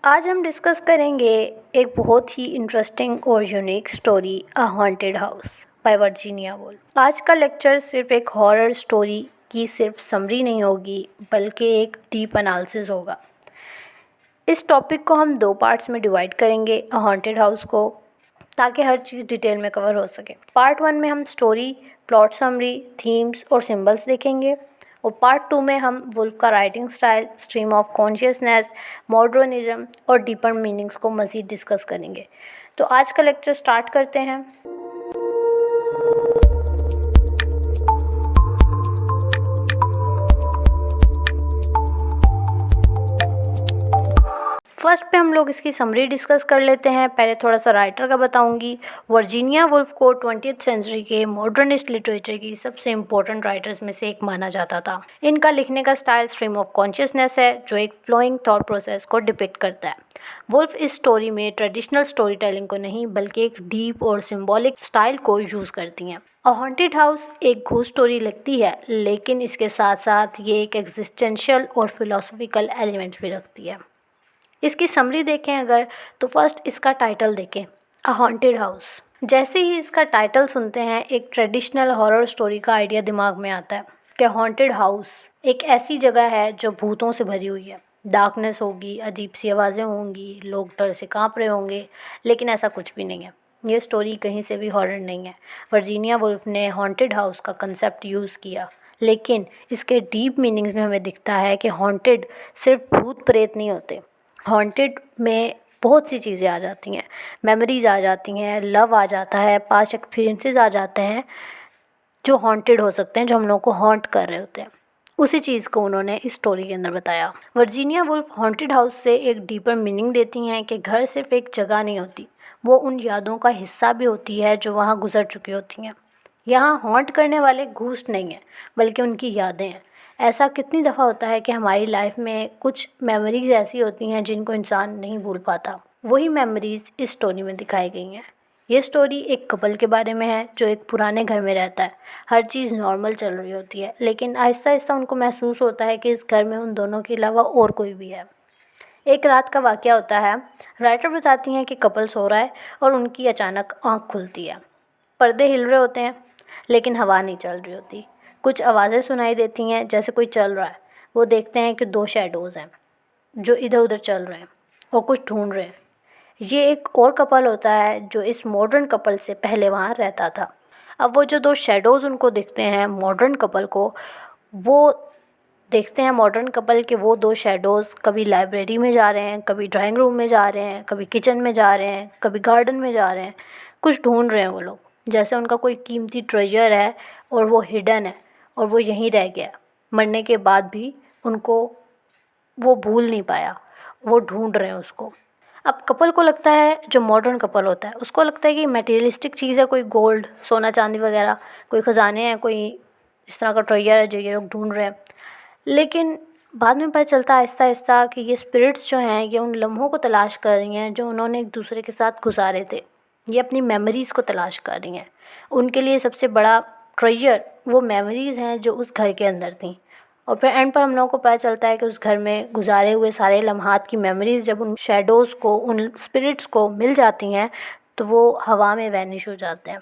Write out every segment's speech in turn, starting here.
आज हम डिस्कस करेंगे एक बहुत ही इंटरेस्टिंग और unique story a haunted house by Virginia Woolf. आज का लेक्चर सिर्फ एक हॉरर स्टोरी की सिर्फ समरी नहीं होगी, बल्कि एक डीप एनालिसिस होगा। इस टॉपिक को हम 2 पार्ट्स में डिवाइड करेंगे अ हॉन्टेड हाउस को, ताकि हर चीज़ डिटेल में कवर हो सके। पार्ट 1 में हम स्टोरी, प्लॉट समरी, थीम्स और सिंबल्स देखेंगे और पार्ट 2 में हम वुल्फ का writing style, stream of consciousness, modernism और डीपर मीनिंग्स को मज़ीद डिस्कस करेंगे। तो आज का लेक्चर स्टार्ट करते हैं। फर्स्ट पे हम लोग इसकी समरी डिस्कस कर लेते हैं। पहले थोड़ा सा राइटर का बताऊंगी। वर्जीनिया वुल्फ को 20th सेंचुरी के मॉडर्निस्ट लिटरेचर की सबसे इम्पोर्टेंट राइटर्स में से एक माना जाता था। इनका लिखने का स्टाइल स्ट्रीम ऑफ कॉन्शियसनेस है, जो एक फ्लोइंग थॉट प्रोसेस को डिपिक्ट करता है। वुल्फ इस स्टोरी में ट्रेडिशनल स्टोरी टेलिंग को नहीं, बल्कि एक डीप और सिम्बॉलिक स्टाइल को यूज़ करती हैं। अ हॉन्टेड हाउस एक घूस स्टोरी लगती है, लेकिन इसके साथ साथ ये एक एग्जिस्टेंशियल और फिलोसॉफिकल एलिमेंट्स भी रखती है। इसकी समरी देखें अगर, तो फर्स्ट इसका टाइटल देखें, अ हॉन्टेड हाउस। जैसे ही इसका टाइटल सुनते हैं, एक ट्रेडिशनल हॉरर स्टोरी का आइडिया दिमाग में आता है कि हॉन्टेड हाउस एक ऐसी जगह है जो भूतों से भरी हुई है। डार्कनेस होगी, अजीब सी आवाज़ें होंगी, लोग डर से काँप रहे होंगे, लेकिन ऐसा कुछ भी नहीं है। ये स्टोरी कहीं से भी हॉरर नहीं है। वर्जीनिया वुल्फ ने हॉन्टेड हाउस का कंसेप्ट यूज़ किया, लेकिन इसके डीप मीनिंग्स में हमें दिखता है कि हॉन्टेड सिर्फ भूत प्रेत नहीं होते। हॉन्टेड में बहुत सी चीज़ें आ जाती हैं, मेमोरीज़ आ जाती हैं, लव आ जाता है, पास्ट एक्सपीरियंसेस आ जाते हैं जो हॉन्टेड हो सकते हैं, जो हम लोगों को हॉन्ट कर रहे होते हैं। उसी चीज़ को उन्होंने इस स्टोरी के अंदर बताया। वर्जीनिया वुल्फ हॉन्टेड हाउस से एक डीपर मीनिंग देती हैं कि घर सिर्फ एक जगह नहीं होती, वो उन यादों का हिस्सा भी होती है जो वहाँ गुजर चुकी होती हैं। यहाँ हॉन्ट करने वाले घूस्ट नहीं हैं, बल्कि उनकी यादें हैं। ऐसा कितनी दफ़ा होता है कि हमारी लाइफ में कुछ मेमोरीज़ ऐसी होती हैं जिनको इंसान नहीं भूल पाता। वही मेमोरीज़ इस स्टोरी में दिखाई गई हैं। ये स्टोरी एक कपल के बारे में है जो एक पुराने घर में रहता है। हर चीज़ नॉर्मल चल रही होती है, लेकिन आहिस्ता आहिस्ता उनको महसूस होता है कि इस घर में उन दोनों के अलावा और कोई भी है। एक रात का वाक़या होता है। राइटर बताती हैं कि कपल सो रहा है और उनकी अचानक आँख खुलती है। पर्दे हिल रहे होते हैं, लेकिन हवा नहीं चल रही होती। कुछ आवाज़ें सुनाई देती हैं जैसे कोई चल रहा है। वो देखते हैं कि 2 शैडोज़ हैं जो इधर उधर चल रहे हैं और कुछ ढूंढ रहे हैं। ये एक और कपल होता है जो इस मॉडर्न कपल से पहले वहाँ रहता था। अब वो जो 2 शैडोज़ उनको दिखते हैं मॉडर्न कपल को, वो देखते हैं मॉडर्न कपल के वो 2 शैडोज़ कभी लाइब्रेरी में जा रहे हैं, कभी ड्राइंग रूम में जा रहे हैं, कभी किचन में जा रहे हैं, कभी गार्डन में जा रहे हैं। कुछ ढूंढ रहे हैं वो लोग, जैसे उनका कोई कीमती ट्रेजर है और वो हिडन है और वो यहीं रह गया। मरने के बाद भी उनको वो भूल नहीं पाया, वो ढूंढ रहे हैं उसको। अब कपल को लगता है, जो मॉडर्न कपल होता है उसको लगता है कि मटेरियलिस्टिक चीज़ है, कोई गोल्ड, सोना चांदी वगैरह, कोई ख़जाने हैं, कोई इस तरह का ट्रेजर है जो ये लोग ढूंढ रहे हैं। लेकिन बाद में पता चलता है आहिस्ता आहिस्ता कि ये स्पिरिट्स जो हैं, ये उन लम्हों को तलाश कर रही हैं जो उन्होंने एक दूसरे के साथ गुजारे थे। ये अपनी मेमोरीज़ को तलाश कर रही हैं। उनके लिए सबसे बड़ा ट्रेजर वो मेमोरीज़ हैं जो उस घर के अंदर थी। और फिर एंड पर हम लोगों को पता चलता है कि उस घर में गुजारे हुए सारे लम्हात की मेमोरीज़ जब उन शैडोज़ को, उन स्पिरिट्स को मिल जाती हैं, तो वो हवा में वैनिश हो जाते हैं।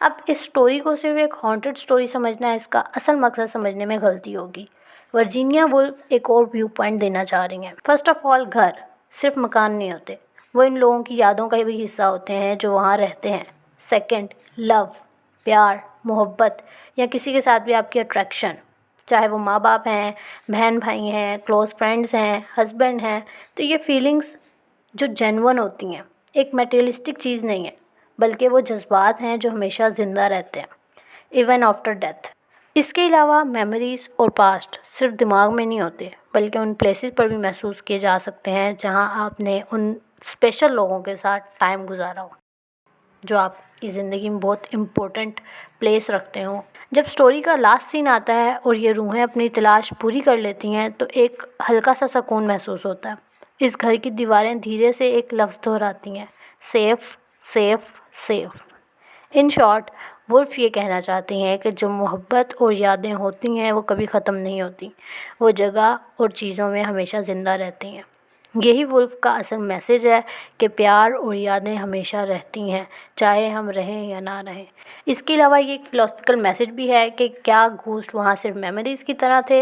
अब इस स्टोरी को सिर्फ एक हॉन्टेड स्टोरी समझना, इसका असल मकसद समझने में गलती होगी। वर्जीनिया वुल्फ एक और व्यू पॉइंट देना चाह रही हैं। फर्स्ट ऑफ ऑल, घर सिर्फ मकान नहीं होते, वो इन लोगों की यादों का भी हिस्सा होते हैं जो वहाँ रहते हैं। सेकंड, लव, प्यार, मोहब्बत या किसी के साथ भी आपकी अट्रैक्शन, चाहे वो माँ बाप हैं, बहन भाई हैं, क्लोज़ फ्रेंड्स हैं, हस्बैंड हैं, तो ये फीलिंग्स जो जेन्युइन होती हैं, एक मटेरियलिस्टिक चीज़ नहीं है, बल्कि वो जज्बात हैं जो हमेशा ज़िंदा रहते हैं, इवन आफ्टर डेथ। इसके अलावा मेमोरीज़ और पास्ट सिर्फ दिमाग में नहीं होते, बल्कि उन प्लेसेस पर भी महसूस किए जा सकते हैं जहाँ आपने उन स्पेशल लोगों के साथ टाइम गुजारा हो, जो आपकी ज़िंदगी में बहुत इम्पोर्टेंट प्लेस रखते हों। जब स्टोरी का लास्ट सीन आता है और ये रूहें अपनी तलाश पूरी कर लेती हैं, तो एक हल्का सा सुकून महसूस होता है। इस घर की दीवारें धीरे से एक लफ्ज़ दोहराती हैं, safe, safe, safe. In short, Woolf ये कहना चाहती हैं कि जो मोहब्बत और यादें होती हैं वो कभी ख़त्म नहीं होती, वो जगह और चीज़ों में हमेशा ज़िंदा रहती हैं। यही वुल्फ का असल मैसेज है कि प्यार और यादें हमेशा रहती हैं, चाहे हम रहें या ना रहें। इसके अलावा ये एक फ़िलोसफ़िकल मैसेज भी है कि क्या घोस्ट वहाँ सिर्फ मेमोरीज़ की तरह थे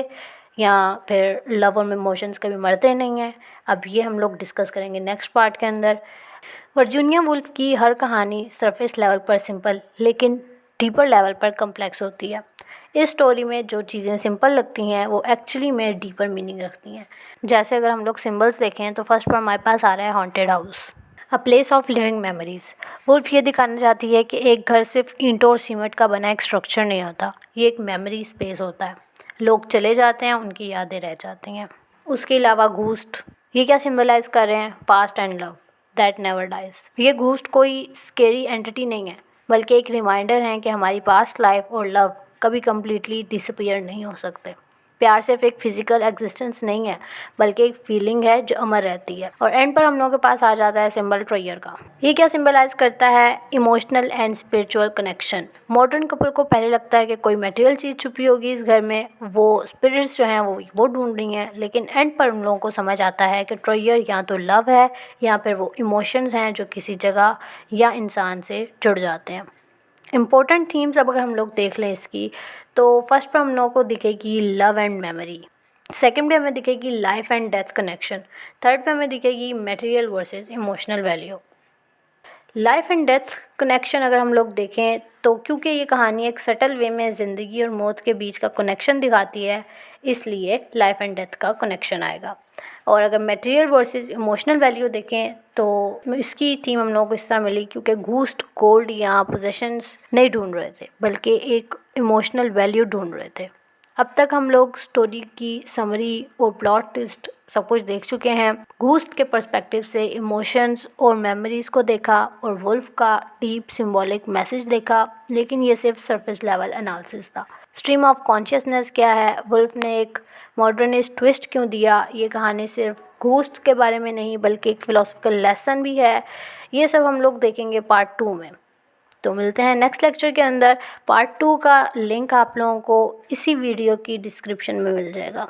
या फिर लव और इमोशंस कभी मरते नहीं हैं। अब ये हम लोग डिस्कस करेंगे नेक्स्ट पार्ट के अंदर। वर्जीनिया वुल्फ की हर कहानी सरफेस लेवल पर सिंपल लेकिन डीपर लेवल पर कॉम्प्लेक्स होती है। इस स्टोरी में जो चीज़ें सिंपल लगती हैं वो एक्चुअली में डीपर मीनिंग रखती हैं। जैसे अगर हम लोग सिंबल्स देखें तो फर्स्ट पर हमारे पास आ रहा है haunted house, a place of living memories. Woolf ये दिखाना चाहती है कि एक घर सिर्फ ईंटों और सीमेंट का बना एक स्ट्रक्चर नहीं होता, ये एक मेमोरी स्पेस होता है। लोग चले जाते हैं, उनकी यादें रह जाती हैं। उसके अलावा घोस्ट ये क्या सिंबलाइज कर रहे हैं? Past and love that never dies. ये घोस्ट कोई स्केरी एंटिटी नहीं है, बल्कि एक रिमाइंडर है कि हमारी पास्ट लाइफ और लव कभी कम्प्लीटली डिसअपीयर नहीं हो सकते। प्यार सिर्फ एक फिजिकल एग्जिस्टेंस नहीं है, बल्कि एक फीलिंग है जो अमर रहती है। और एंड पर हम लोगों के पास आ जाता है सिंबल ट्रॉयर का। ये क्या सिंबलाइज करता है? Emotional and spiritual connection. Modern couple को पहले लगता है कि कोई मटेरियल चीज़ छुपी होगी इस घर में, वो स्पिरिट्स जो हैं वो ढूंढ रही हैं, लेकिन एंड पर उन लोगों को समझ आता है कि ट्रॉयर या तो लव है या फिर वो इमोशंस हैं जो किसी जगह या इंसान से जुड़ जाते हैं। इम्पोर्टेंट थीम्स अब अगर हम लोग देख लें इसकी, तो फर्स्ट पर हम लोगों को दिखेगी लव एंड मेमोरी, सेकंड पे हमें दिखेगी life and death connection, third पे हमें दिखेगी material versus emotional value. Life and death connection अगर हम लोग देखें तो क्योंकि ये कहानी एक सटल वे में ज़िंदगी और मौत के बीच का कनेक्शन दिखाती है, इसलिए लाइफ एंड डेथ का कनेक्शन आएगा। और अगर मटेरियल वर्सेस इमोशनल वैल्यू देखें तो इसकी थीम हम लोगों को इस तरह मिली क्योंकि घूस्ट गोल्ड या पोजेशंस नहीं ढूंढ रहे थे, बल्कि एक इमोशनल वैल्यू ढूंढ रहे थे। अब तक हम लोग स्टोरी की समरी और प्लॉट ट्विस्ट सब कुछ देख चुके हैं। घूस्ट के पर्सपेक्टिव से इमोशंस और मेमोरीज़ को देखा और वुल्फ का डीप सिंबॉलिक मैसेज देखा, लेकिन ये सिर्फ सरफेस लेवल एनालिसिस था। स्ट्रीम ऑफ कॉन्शियसनेस क्या है? वुल्फ ने एक मॉडर्निस्ट ट्विस्ट क्यों दिया? ये कहानी सिर्फ घोस्ट के बारे में नहीं बल्कि एक फ़िलोसफिकल लेसन भी है। ये सब हम लोग देखेंगे पार्ट 2 में। तो मिलते हैं नेक्स्ट लेक्चर के अंदर। पार्ट 2 का लिंक आप लोगों को इसी वीडियो की डिस्क्रिप्शन में मिल जाएगा।